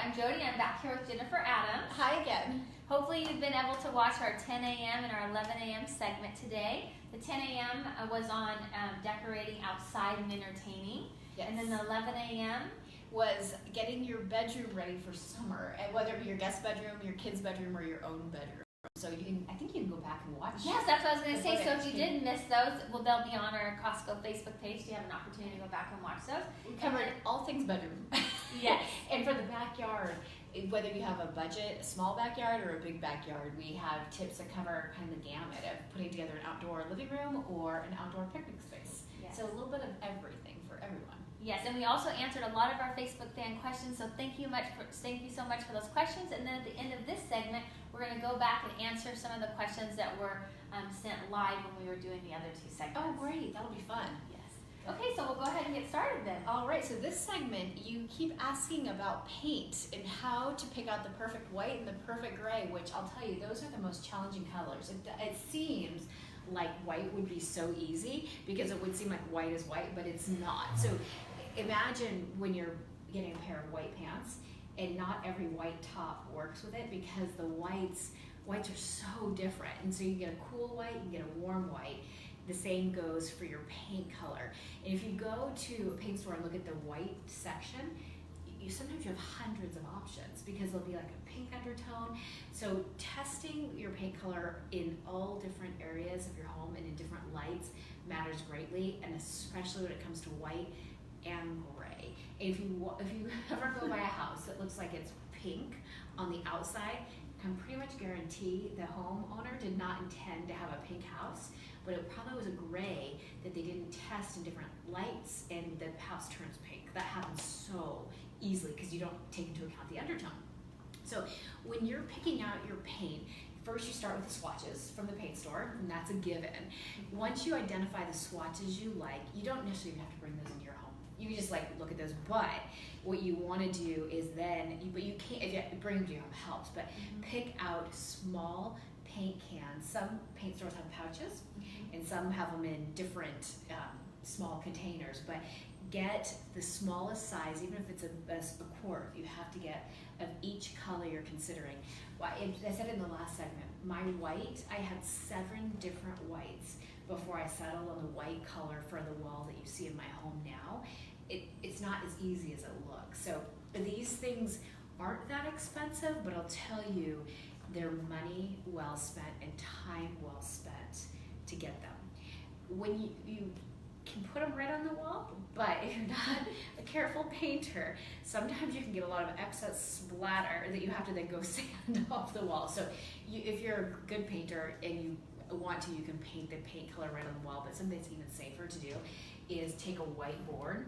I'm Jody. I'm back here with Jennifer Adams. Hi again. Hopefully you've been able to watch our 10 a.m. and our 11 a.m. segment today. The 10 a.m. was on decorating outside and entertaining. Yes. And then the 11 a.m. was getting your bedroom ready for summer, and whether it be your guest bedroom, your kid's bedroom, or your own bedroom. So I think you can go back and watch. Yes, that's what I was going to say. So if you did miss those, well, they'll be on our Costco Facebook page. You have an opportunity to go back and watch those. We covered all things bedroom. Yes. And for the backyard, whether you have a budget, a small backyard, or a big backyard, we have tips that cover kind of the gamut of putting together an outdoor living room or an outdoor picnic space. Yes. So a little bit of everything for everyone. Yes, and we also answered a lot of our Facebook fan questions, so thank you so much for those questions. And then at the end of this segment, we're going to go back and answer some of the questions that were sent live when we were doing the other two segments. Oh, great. That'll be fun. Yes. Okay, so we'll go ahead and get started then. All right, so this segment, you keep asking about paint and how to pick out the perfect white and the perfect gray, which I'll tell you, those are the most challenging colors. It seems like white would be so easy because it would seem like white is white, but it's not. So imagine when you're getting a pair of white pants and not every white top works with it because the whites are so different. And so you get a cool white, you get a warm white. The same goes for your paint color. And if you go to a paint store and look at the white section, sometimes you have hundreds of options because there'll be like a pink undertone. So testing your paint color in all different areas of your home and in different lights matters greatly, and especially when it comes to white and gray. And if you ever go by a house that looks like it's pink on the outside, I can pretty much guarantee the homeowner did not intend to have a pink house, but it probably was a gray that they didn't test in different lights and the house turns pink. That happens so easily because you don't take into account the undertone. So when you're picking out your paint, first you start with the swatches from the paint store, and that's a given. Once you identify the swatches you like, you don't necessarily have to bring those into your home. You can just look at those, but what you want to do is but you can't, if you bring them to your home helps, but pick out small paint cans. Some paint stores have pouches, and some have them in different small containers, but get the smallest size, even if it's a quart, you have to get of each color you're considering. Well, I said in the last segment, my white, I had 7 different whites before I settled on the white color for the wall that you see in my home now. It's not as easy as it looks. So these things aren't that expensive, but I'll tell you, they're money well spent and time well spent to get them. When you can put them right on the wall, but if you're not a careful painter, sometimes you can get a lot of excess splatter that you have to then go sand off the wall. So if you're a good painter and you want to, you can paint the paint color right on the wall, but something that's even safer to do is take a whiteboard,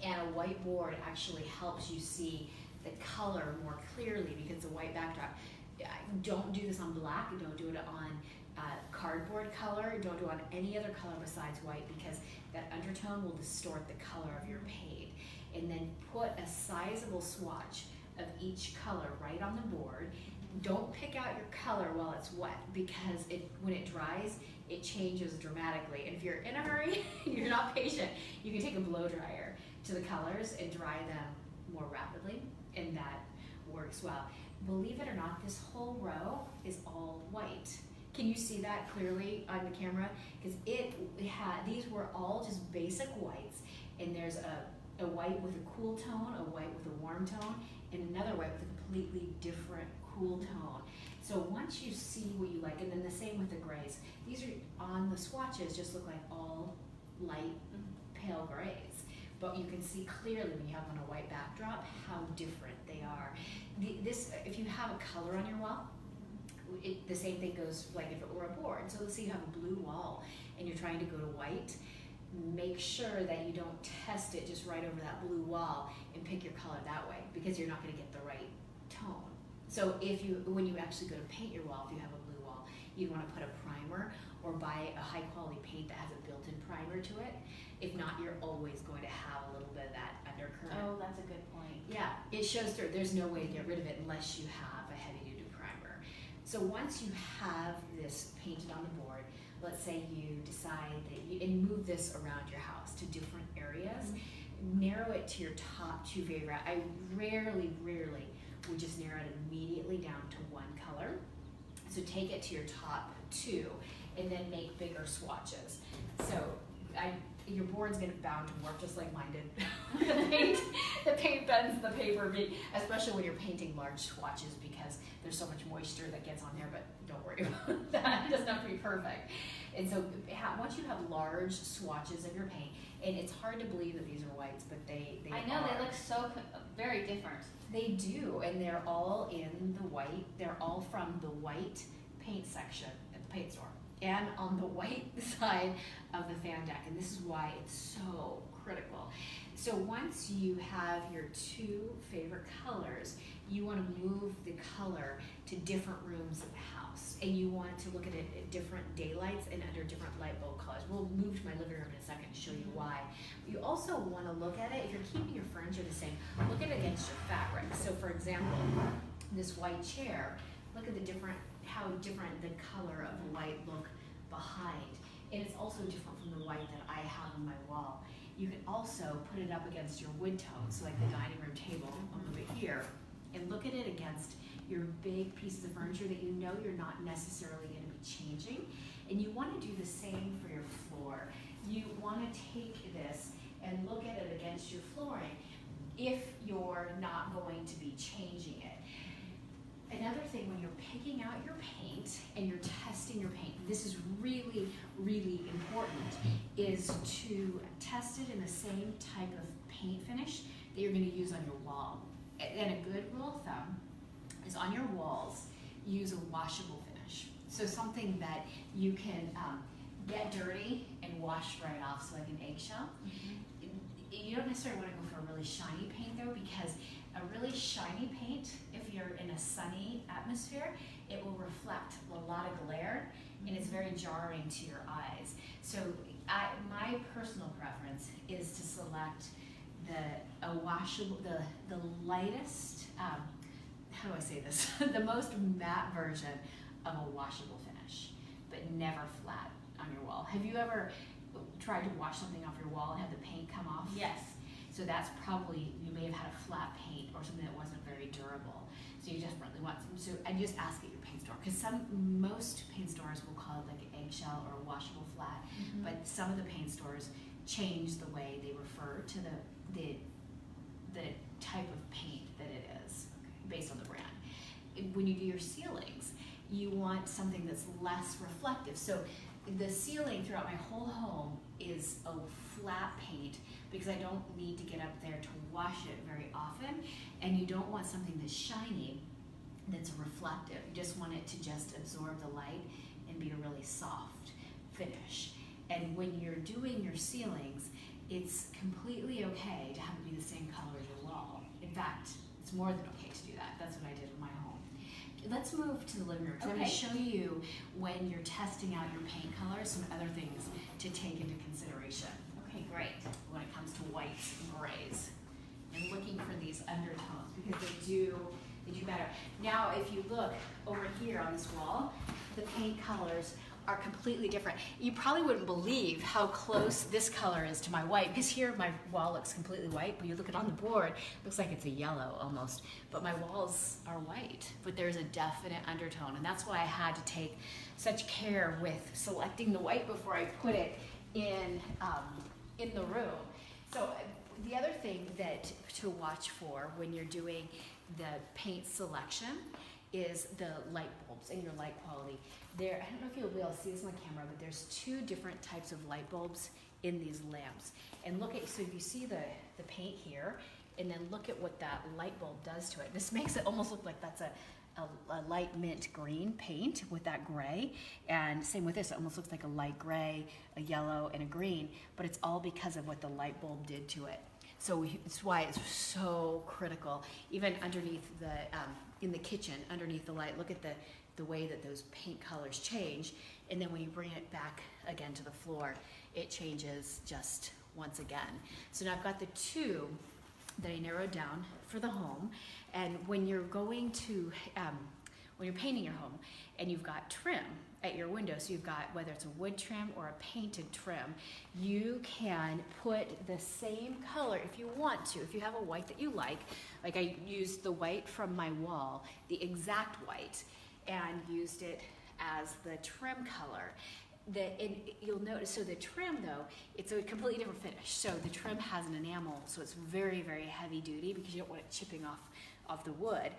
and a whiteboard actually helps you see the color more clearly because the white backdrop. Don't do this on black, don't do it on cardboard color, don't do it on any other color besides white because that undertone will distort the color of your paint. And then put a sizable swatch of each color right on the board. Don't pick out your color while it's wet because when it dries, it changes dramatically. And if you're in a hurry, you're not patient, you can take a blow dryer to the colors and dry them more rapidly, and that works well. Believe it or not, this whole row is all white. Can you see that clearly on the camera? Because these were all just basic whites, and there's a white with a cool tone, a white with a warm tone, and another white with a completely different cool tone. So once you see what you like, and then the same with the grays, these are on the swatches just look like all light pale grays. But you can see clearly when you have on a white backdrop how different they are. If you have a color on your wall, the same thing goes like if it were a board. So let's say you have a blue wall and you're trying to go to white, make sure that you don't test it just right over that blue wall and pick your color that way because you're not going to get the right tone. So when you actually go to paint your wall, if you have a blue wall, you'd want to put a primer or buy a high quality paint that has a built-in primer to it. If not, you're always going to have a little bit of that undercurrent. Oh, that's a good point. Yeah, it shows through. There's no way to get rid of it unless you have a heavy-duty primer. So once you have this painted on the board, let's say you decide that and move this around your house to different areas. narrow it to your top two favorite. I rarely would just narrow it immediately down to one color. So take it to your top two and then make bigger swatches. So your board's gonna bound to warp just like mine did. the paint bends the paper, especially when you're painting large swatches because there's so much moisture that gets on there, but don't worry about that. It doesn't have to be perfect. And so once you have large swatches of your paint, and it's hard to believe that these are whites, but they I know, are. they look so very different. They do, and they're all in the white. They're all from the white paint section at the paint store and on the white side of the fan deck, and this is why it's so critical. So once you have your two favorite colors, you want to move the color to different rooms of the house, and you want to look at it at different daylights and under different light bulb colors. We'll move to my living room in a second to show you why. You also want to look at it, if you're keeping your furniture the same, look at it against your fabric. So for example, this white chair, look at how different the color of the white look behind. And it's also different from the white that I have on my wall. You can also put it up against your wood tones, so like the dining room table, I'll move it here, and look at it against your big pieces of furniture that you know you're not necessarily going to be changing. And you want to do the same for your floor. You want to take this and look at it against your flooring if you're not going to be changing it. Another thing, when you're picking out your paint and you're testing your paint, this is really, really important, is to test it in the same type of paint finish that you're going to use on your wall. And a good rule of thumb is on your walls, use a washable finish. So something that you can get dirty and wash right off, so like an eggshell. You don't necessarily want to go for a really shiny paint though, because a really shiny paint, if you're in a sunny atmosphere, it will reflect a lot of glare and it's very jarring to your eyes. So my personal preference is to select the lightest, how do I say this? The most matte version of a washable finish, but never flat on your wall. Have you ever tried to wash something off your wall and have the paint come off? Yes. So that's probably, you may have had a flat paint or something that wasn't very durable. So you definitely want some. So I just ask at your paint store, because most paint stores will call it like an eggshell or a washable flat, but some of the paint stores change the way they refer to the type of paint that it is based on the brand. When you do your ceilings, you want something that's less reflective. So the ceiling throughout my whole home is a flat paint because I don't need to get up there to wash it very often, and you don't want something that's shiny that's reflective. You just want it to just absorb the light and be a really soft finish. And when you're doing your ceilings, it's completely okay to have it be the same color as your wall. In fact, it's more than okay to do that. That's what I did in my home. Let's move to the living room. Okay. I'm going to show you, when you're testing out your paint colors, some other things to take into consideration. Okay, great. When it comes to whites and grays, and looking for these undertones, because they do better. Now, if you look over here on this wall, the paint colors are completely different. You probably wouldn't believe how close this color is to my white, because here my wall looks completely white, but you look at it on the board, it looks like it's a yellow almost, but my walls are white, but there's a definite undertone, and that's why I had to take such care with selecting the white before I put it in the room. So the other thing that to watch for when you're doing the paint selection is the light bulbs and your light quality. I don't know if you'll be able to see this on camera, but there's two different types of light bulbs in these lamps. And so if you see the paint here, and then look at what that light bulb does to it. This makes it almost look like that's a light mint green paint with that gray. And same with this, it almost looks like a light gray, a yellow, and a green, but it's all because of what the light bulb did to it. So it's why it's so critical. Even underneath in the kitchen, underneath the light, look at the way that those paint colors change, and then when you bring it back again to the floor, it changes just once again. So now I've got the two that I narrowed down for the home, and when you're going to, when you're painting your home and you've got trim, at your window, so you've got, whether it's a wood trim or a painted trim, you can put the same color if you want to. If you have a white that you like I used the white from my wall, the exact white, and used it as the trim color. You'll notice, so the trim though, it's a completely different finish. So the trim has an enamel, so it's very, very heavy duty because you don't want it chipping off the wood.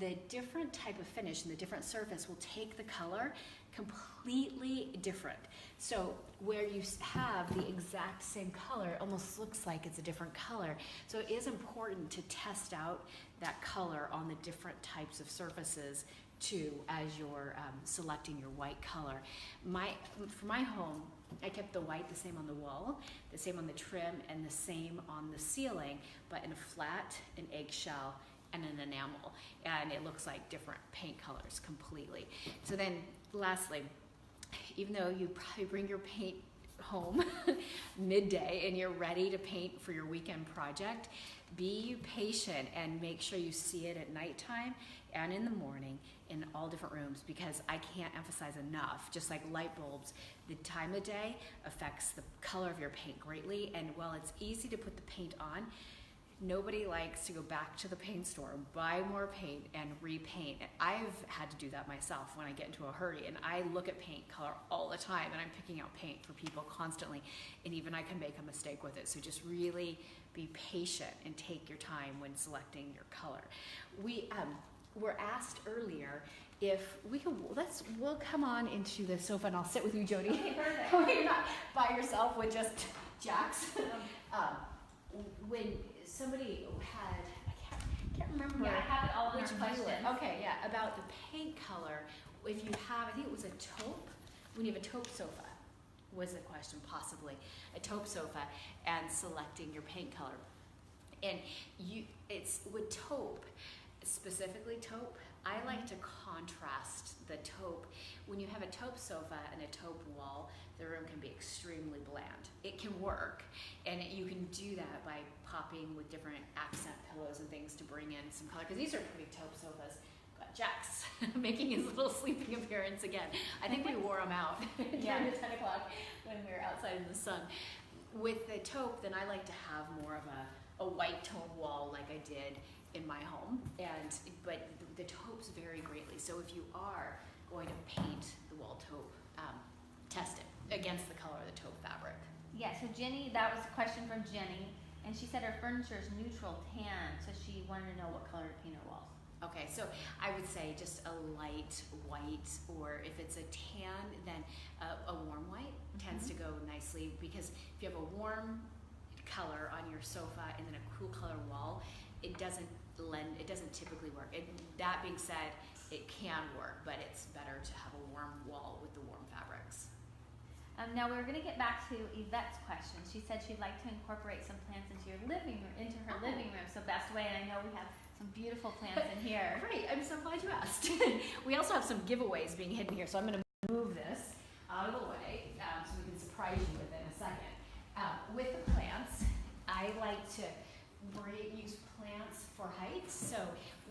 The different type of finish and the different surface will take the color completely different. So where you have the exact same color, it almost looks like it's a different color. So it is important to test out that color on the different types of surfaces too, as you're selecting your white color. For my home, I kept the white the same on the wall, the same on the trim, and the same on the ceiling, but in a flat, an eggshell, and an enamel, and it looks like different paint colors completely. So then lastly, even though you probably bring your paint home midday and you're ready to paint for your weekend project, be patient and make sure you see it at nighttime and in the morning in all different rooms, because I can't emphasize enough, just like light bulbs, the time of day affects the color of your paint greatly. And while it's easy to put the paint on, nobody likes to go back to the paint store, buy more paint, and repaint. And I've had to do that myself when I get into a hurry, and I look at paint color all the time, and I'm picking out paint for people constantly, and even I can make a mistake with it. So just really be patient and take your time when selecting your color. We were asked earlier if we could, we'll come on into the sofa and I'll sit with you, Jody. Okay, perfect. You're not by yourself with just Jax. When somebody had, I can't remember. Yeah, I have it all in which our questions. Okay, yeah, about the paint color. If you have, I think it was a taupe, when you have a taupe sofa, was the question, possibly. A taupe sofa and selecting your paint color. And it's with taupe, specifically taupe, I like to contrast the taupe. When you have a taupe sofa and a taupe wall, the room can be extremely bland. It can work, and you can do that by popping with different accent pillows and things to bring in some color, because these are pretty taupe sofas. But Jax making his little sleeping appearance again. I think we wore him out during the 10 o'clock when we were outside in the sun. With the taupe, then I like to have more of a white tone wall like I did in my home, but the taupes vary greatly. So if you are going to paint the wall taupe, test it against the color of the taupe fabric. Yeah, so Jenny, that was a question from Jenny, and she said her furniture is neutral tan, so she wanted to know what color to paint her walls. Okay, so I would say just a light white, or if it's a tan, then a warm white tends to go nicely, because if you have a warm color on your sofa and then a cool color wall, it doesn't typically work. That being said, it can work, but it's better to have a warm wall with the warm fabrics. Now we're going to get back to Yvette's question. She said she'd like to incorporate some plants into her living room. So best way, and I know we have some beautiful plants in here. Great, I'm so glad you asked. We also have some giveaways being hidden here, so I'm going to move this out of the way so we can surprise you with it in a second. With the plants, I like to use plants for heights. So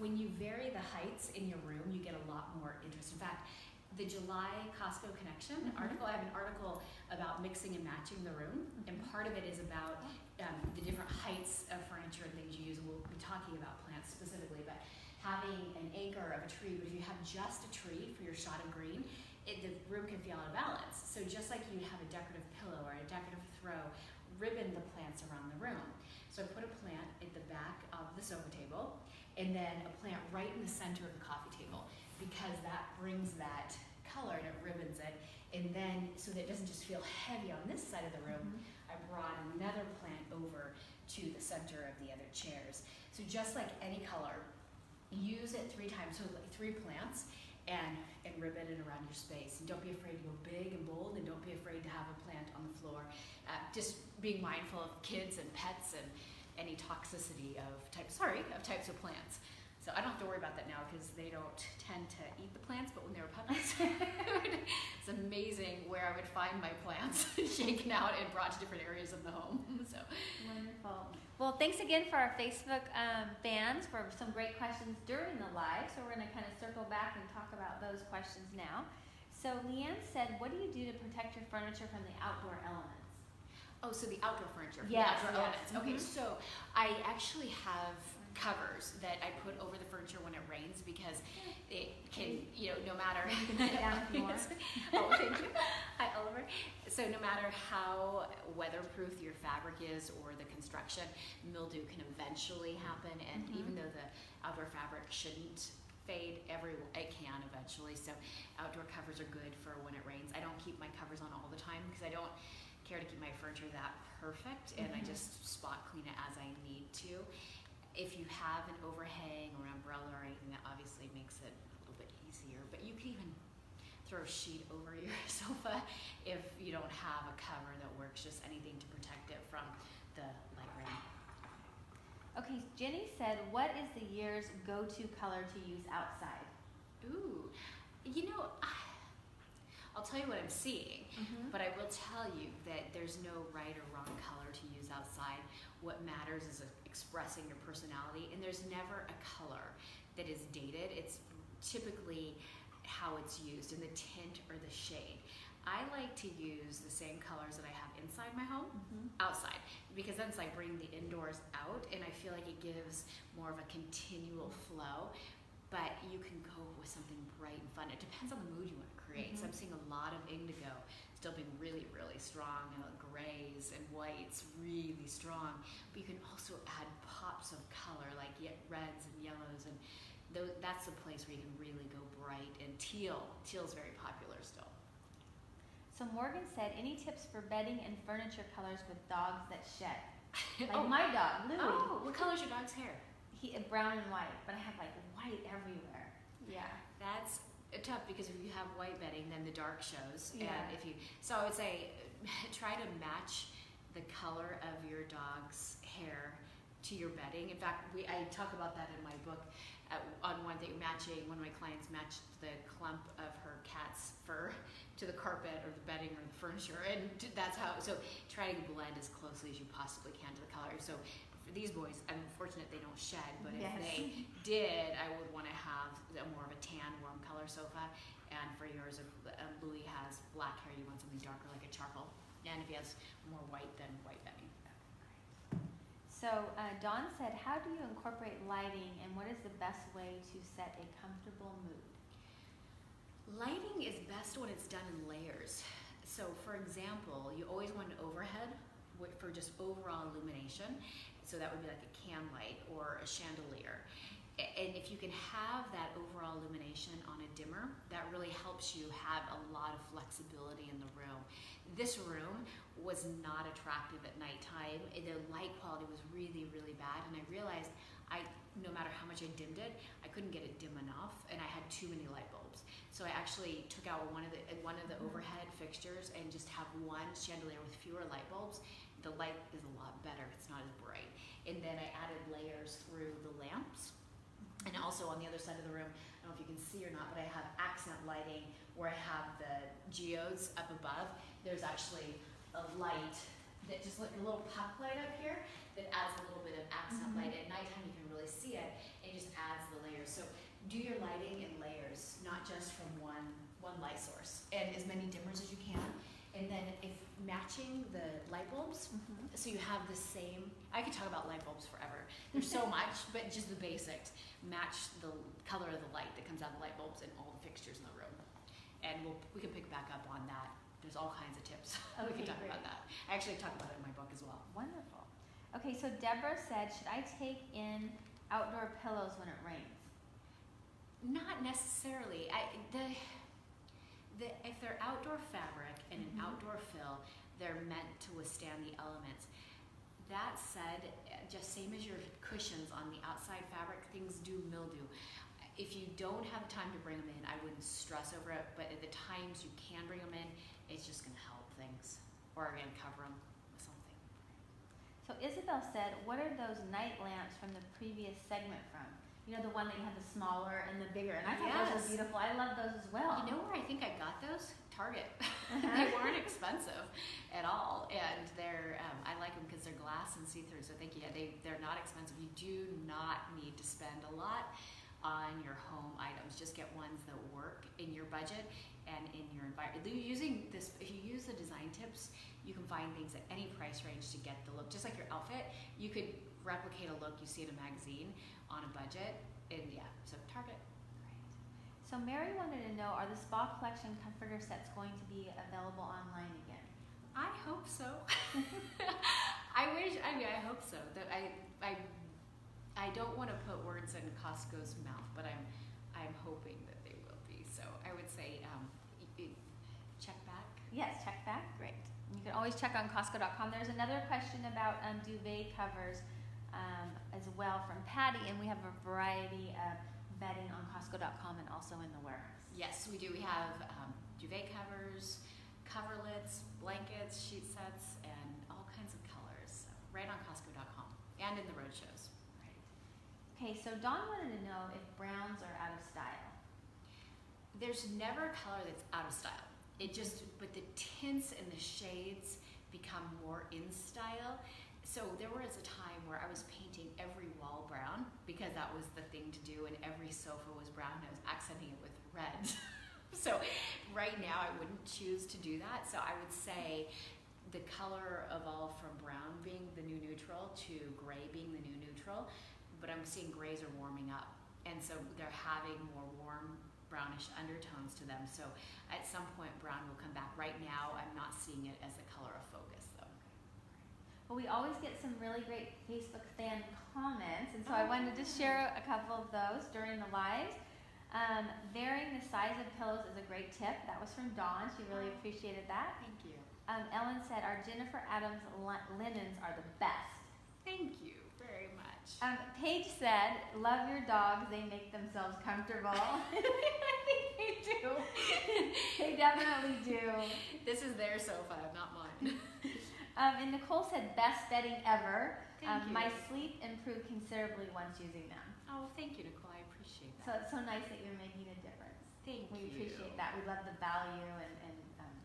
when you vary the heights in your room, you get a lot more interest. In fact, the July Costco Connection article, I have an article about mixing and matching the room, and part of it is about the different heights of furniture and things you use, and we'll be talking about plants specifically, but having an anchor of a tree, but if you have just a tree for your shot of green, the room can feel out of balance. So just like you have a decorative pillow or a decorative throw, ribbon the plants around the room. So I put a plant at the back of the sofa table, and then a plant right in the center of the coffee table, because that brings that color and it ribbons it. And then, so that it doesn't just feel heavy on this side of the room, I brought another plant over to the center of the other chairs. So just like any color, use it 3 times, so like 3 plants, and ribbon it around your space. And don't be afraid to go big and bold, and don't be afraid to have a plant on the floor. Just being mindful of kids and pets and any toxicity of types of plants. So I don't have to worry about that now, because they don't tend to eat the plants, but when they were puppies, it's amazing where I would find my plants shaken out and brought to different areas of the home. So wonderful. Well, thanks again for our Facebook fans for some great questions during the live. So we're going to kind of circle back and talk about those questions now. So Leanne said, what do you do to protect your furniture from the outdoor elements? Oh, so the outdoor furniture, Yes, the outdoor yes. elements. Okay, so I actually have covers that I put over the furniture when it rains because it can, no matter. You can sit down if you want. Oh, thank you. Hi, Oliver. So no matter how weatherproof your fabric is or the construction, mildew can eventually happen. And even though the outdoor fabric shouldn't fade, it can eventually. So outdoor covers are good for when it rains. I don't keep my covers on all the time because I don't care to keep my furniture that perfect, and I just spot clean it as I need to. If you have an overhang or umbrella or anything, that obviously makes it a little bit easier, but you can even throw a sheet over your sofa if you don't have a cover that works, just anything to protect it from the light rain. Okay, Jenny said, what is the year's go-to color to use outside? Ooh, I'll tell you what I'm seeing, but I will tell you that there's no right or wrong color to use outside. What matters is expressing your personality, and there's never a color that is dated. It's typically how it's used in the tint or the shade. I like to use the same colors that I have inside my home outside, because then it's like bringing the indoors out, and I feel like it gives more of a continual flow. But you can go with something bright and fun. It depends on the mood you want to create. So I'm seeing a lot of indigo still being really, really strong, and grays and whites really strong. But you can also add pops of color like reds and yellows, and that's the place where you can really go bright. And teal is very popular still. So Morgan said, any tips for bedding and furniture colors with dogs that shed? Like my dog, Louie. Oh, what color's your dog's hair? Brown and white, but I have like white everywhere. Yeah. That's tough because if you have white bedding, then the dark shows. Yeah. And so I would say try to match the color of your dog's hair to your bedding. In fact, I talk about that in my book. On one thing, one of my clients matched the clump of her cat's fur to the carpet or the bedding or the furniture, and that's how. So try to blend as closely as you possibly can to the color. So for these boys, I'm fortunate they don't shed, but if they did, I would want to have more of a tan, warm color sofa. And for yours, if Louis has black hair, you want something darker like a charcoal. And if he has more white, then white bedding. So Dawn said, how do you incorporate lighting, and what is the best way to set a comfortable mood? Lighting is best when it's done in layers. So for example, you always want an overhead for just overall illumination. So that would be like a can light or a chandelier. And if you can have that overall illumination on a dimmer, that really helps you have a lot of flexibility in the room. This room was not attractive at nighttime. The light quality was really, really bad, and I realized no matter how much I dimmed it, I couldn't get it dim enough, and I had too many light bulbs. So I actually took out one of the overhead fixtures and just have one chandelier with fewer light bulbs. The light is a lot better. It's not as bright. And then I added layers through the lamps. And also on the other side of the room, I don't know if you can see or not, but I have accent lighting where I have the geodes up above. There's actually a light that just like a little puck light up here that adds a little bit of accent light. At nighttime you can really see it. It just adds the layers. So do your lighting in layers, not just from one light source, and as many dimmers as you can. And then if matching the light bulbs, so you have the same, I could talk about light bulbs forever. There's so much, but just the basics. Match the color of the light that comes out of the light bulbs and all the fixtures in the room. And we can pick back up on that. There's all kinds of tips. Okay, we can talk great. about that. I actually talk about it in my book as well. Wonderful. Okay, so Deborah said, should I take in outdoor pillows when it rains? Not necessarily. If they're outdoor fabric and an outdoor fill, they're meant to withstand the elements. That said, just same as your cushions on the outside fabric, things do mildew. If you don't have time to bring them in, I wouldn't stress over it, but at the times you can bring them in, it's just going to help things. Or again, cover them with something. So Isabel said, what are those night lamps from the previous segment from? You know, the one that you have the smaller and the bigger. And I thought those were beautiful. I love those as well. You know where I think I got those? Target. They weren't expensive at all. And I like them because they're glass and see-through. So thank you. They're not expensive. You do not need to spend a lot. on your home items. Just get ones that work in your budget and in your environment. Using this, if you use the design tips, you can find things at any price range to get the look. Just like your outfit, you could replicate a look you see in a magazine on a budget. And yeah, so Target. Great. So Mary wanted to know, are the spa collection comforter sets going to be available online again? I hope so. I hope so. That I don't want to put words in Costco's mouth, but I'm hoping that they will be. So I would say check back. Yes, check back. Great. You can always check on Costco.com. There's another question about duvet covers as well from Patty, and we have a variety of bedding on Costco.com and also in the warehouse. Yes, we do. We have duvet covers, coverlets, blankets, sheet sets, and all kinds of colors. So right on Costco.com and in the roadshows. Right. Okay, so Dawn wanted to know if browns are out of style. There's never a color that's out of style. But the tints and the shades become more in style. So there was a time where I was painting every wall brown because that was the thing to do, and every sofa was brown, and I was accenting it with red. So right now I wouldn't choose to do that. So I would say the color evolved from brown being the new neutral to gray being the new neutral, but I'm seeing grays are warming up, and so they're having more warm brownish undertones to them. So at some point brown will come back. Right now I'm not seeing it as the color of focus though. Well, we always get some really great Facebook fan comments, and so I wanted to share a couple of those during the lives. Varying the size of pillows is a great tip. That was from Dawn. She really appreciated that. Thank you. Ellen said, our Jennifer Adams linens are the best. Thank you very much. Paige said, love your dogs. They make themselves comfortable. I think they do. They definitely do. This is their sofa, not mine. And Nicole said, best bedding ever. Thank you. My sleep improved considerably once using them. Oh, thank you, Nicole. I appreciate So that. it's so nice that you're making a difference. Thank We you. appreciate that. We love the value, and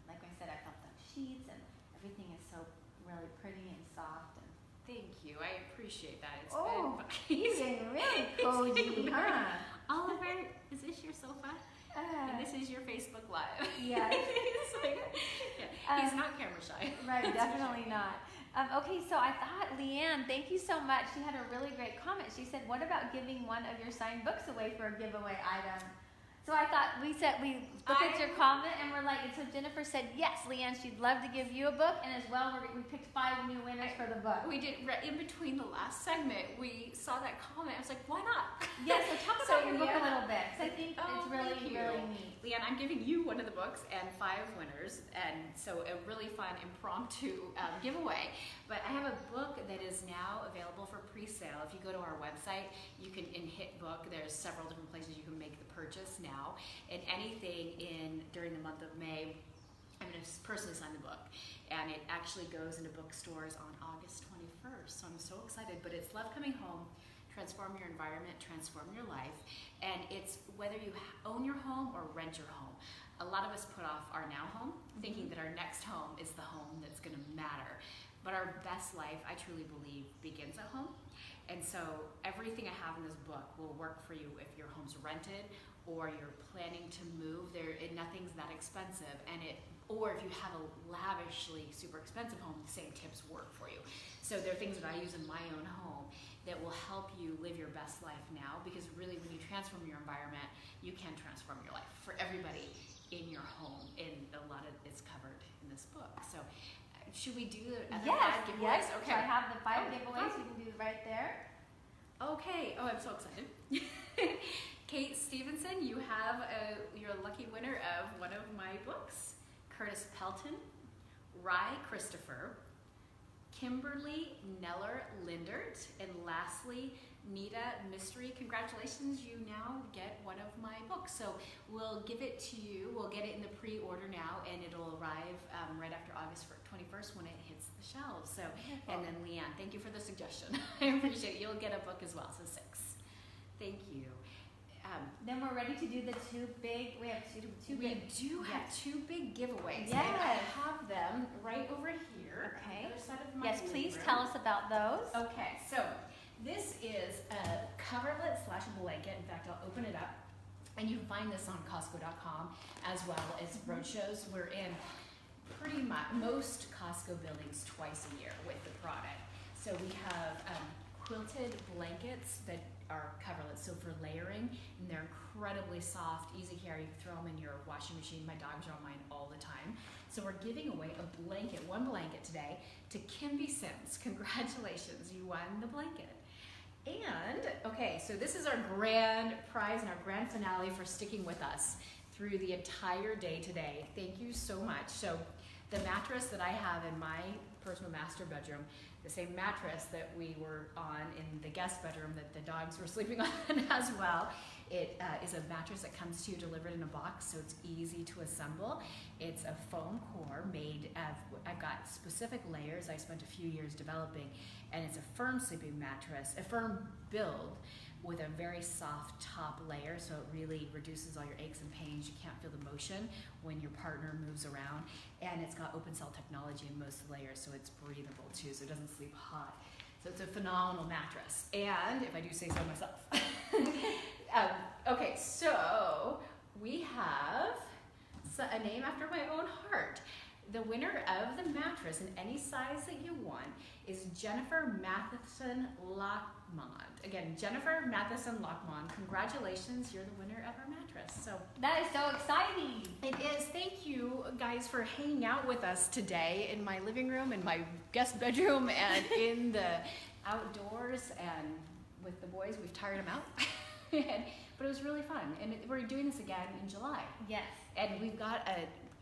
like I said, I felt the sheets, and everything is so really pretty and soft. And Thank you. I appreciate that. It's oh, been you're getting really cozy, huh? Oliver, is this your sofa? And this is your Facebook Live. Yes. He's not camera shy. Right, definitely not. Okay, so I thought, Leanne, thank you so much. She had a really great comment. She said, what about giving one of your signed books away for a giveaway item? So I thought, we looked at your comment, and we're like, and so Jennifer said, yes, Leanne, she'd love to give you a book, and as well, we picked 5 new winners for the book. We did, in between the last segment, we saw that comment. I was like, why not? Yeah, so talk about your book a little bit, because I think it's really, thank you. really neat. Leanne, I'm giving you one of the books and 5 winners, and so a really fun impromptu giveaway. But I have a book that is now available for pre-sale. If you go to our website, you can hit book. There's several different places you can make the purchase now. And anything during the month of May, I'm going to personally sign the book. And it actually goes into bookstores on August 21st. So I'm so excited. But it's Love Coming Home, Transform Your Environment, Transform Your Life. And it's whether you own your home or rent your home. A lot of us put off our now home, thinking that our next home is the home that's going to matter. But our best life, I truly believe, begins at home. And so everything I have in this book will work for you if your home's rented or you're planning to move. Nothing's that expensive, or if you have a lavishly super expensive home, the same tips work for you. So there are things that I use in my own home that will help you live your best life now, because really when you transform your environment, you can transform your life for everybody in your home, and a lot of it's covered in this book. So should we do the other 5 giveaways? Yes. Okay. So I have the 5 giveaways. You can do right there. Okay. Oh, I'm so excited. Kate Stevenson, you have you're a lucky winner of one of my books. Curtis Pelton, Rye Christopher, Kimberly Neller Lindert, and lastly, Nita Mystery. Congratulations, you now get one of my books. So we'll give it to you. We'll get it in the pre-order now, and it'll arrive right after August 21st when it hits the shelves. So, and then Leanne, thank you for the suggestion. I appreciate it. You'll get a book as well, so 6. Thank you. Then we're ready to do the 2 big. We have two big. We do have 2 big giveaways. Yes. And I have them right over here. Okay. On the other side of my Yes, please room. tell us about those. Okay, so This is a coverlet slash blanket. In fact, I'll open it up. And you can find this on Costco.com as well as roadshows. We're in pretty much most Costco buildings twice a year with the product. So we have quilted blankets that are coverlets, so for layering, and they're incredibly soft, easy carry. You can throw them in your washing machine. My dogs are on mine all the time. So we're giving away a blanket, one blanket today, to Kimby Sims. Congratulations, you won the blanket. And, okay, so this is our grand prize and our grand finale for sticking with us through the entire day today. Thank you so much. So the mattress that I have in my personal master bedroom, the same mattress that we were on in the guest bedroom that the dogs were sleeping on as well. It is a mattress that comes to you delivered in a box, so it's easy to assemble. It's a foam core made of, I've got specific layers I spent a few years developing, and it's a firm sleeping mattress, a firm build with a very soft top layer, so it really reduces all your aches and pains. You can't feel the motion when your partner moves around, and it's got open cell technology in most layers, so it's breathable too, so it doesn't sleep hot. So it's a phenomenal mattress, and if I do say so myself. Okay, so we have a name after my own heart. The winner of the mattress in any size that you want is Jennifer Matheson Lockmont. Again, Jennifer Matheson Lockmont, congratulations, you're the winner of our mattress. So That is so exciting. it is. Thank you guys for hanging out with us today in my living room, in my guest bedroom, and in the outdoors, and with the boys. We've tired them out. But it was really fun, and we're doing this again in July. Yes. And we've got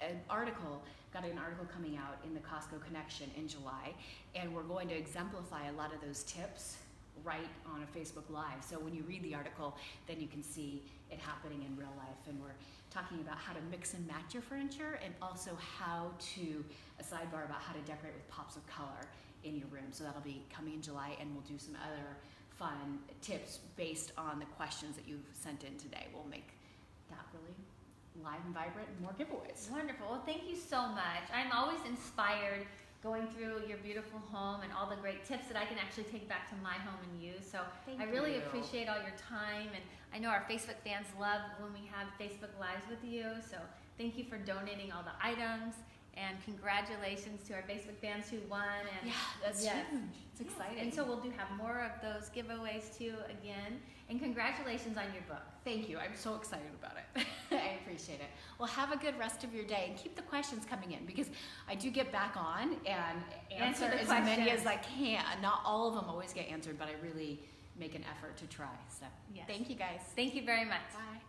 an article coming out in the Costco Connection in July, and we're going to exemplify a lot of those tips right on a Facebook Live. So when you read the article, then you can see it happening in real life, and we're talking about how to mix and match your furniture, and also how to, a sidebar about how to decorate with pops of color in your room. So that'll be coming in July, and we'll do some other fun tips based on the questions that you've sent in today. We'll make that really live and vibrant, and more giveaways. Wonderful. Well, thank you so much. I'm always inspired going through your beautiful home and all the great tips that I can actually take back to my home and use. So I really appreciate all your time, and I know our Facebook fans love when we have Facebook Lives with you. So thank you for donating all the items, and congratulations to our Facebook fans who won. And Yeah, that's yes. huge. It's exciting. And so we'll have more of those giveaways too again. And congratulations on your book. Thank you. I'm so excited about it. I appreciate it. Well, have a good rest of your day, and keep the questions coming in, because I do get back on and answer the as many questions. as I can. Not all of them always get answered, but I really make an effort to try. So Yes. thank you guys. Thank you very much. Bye.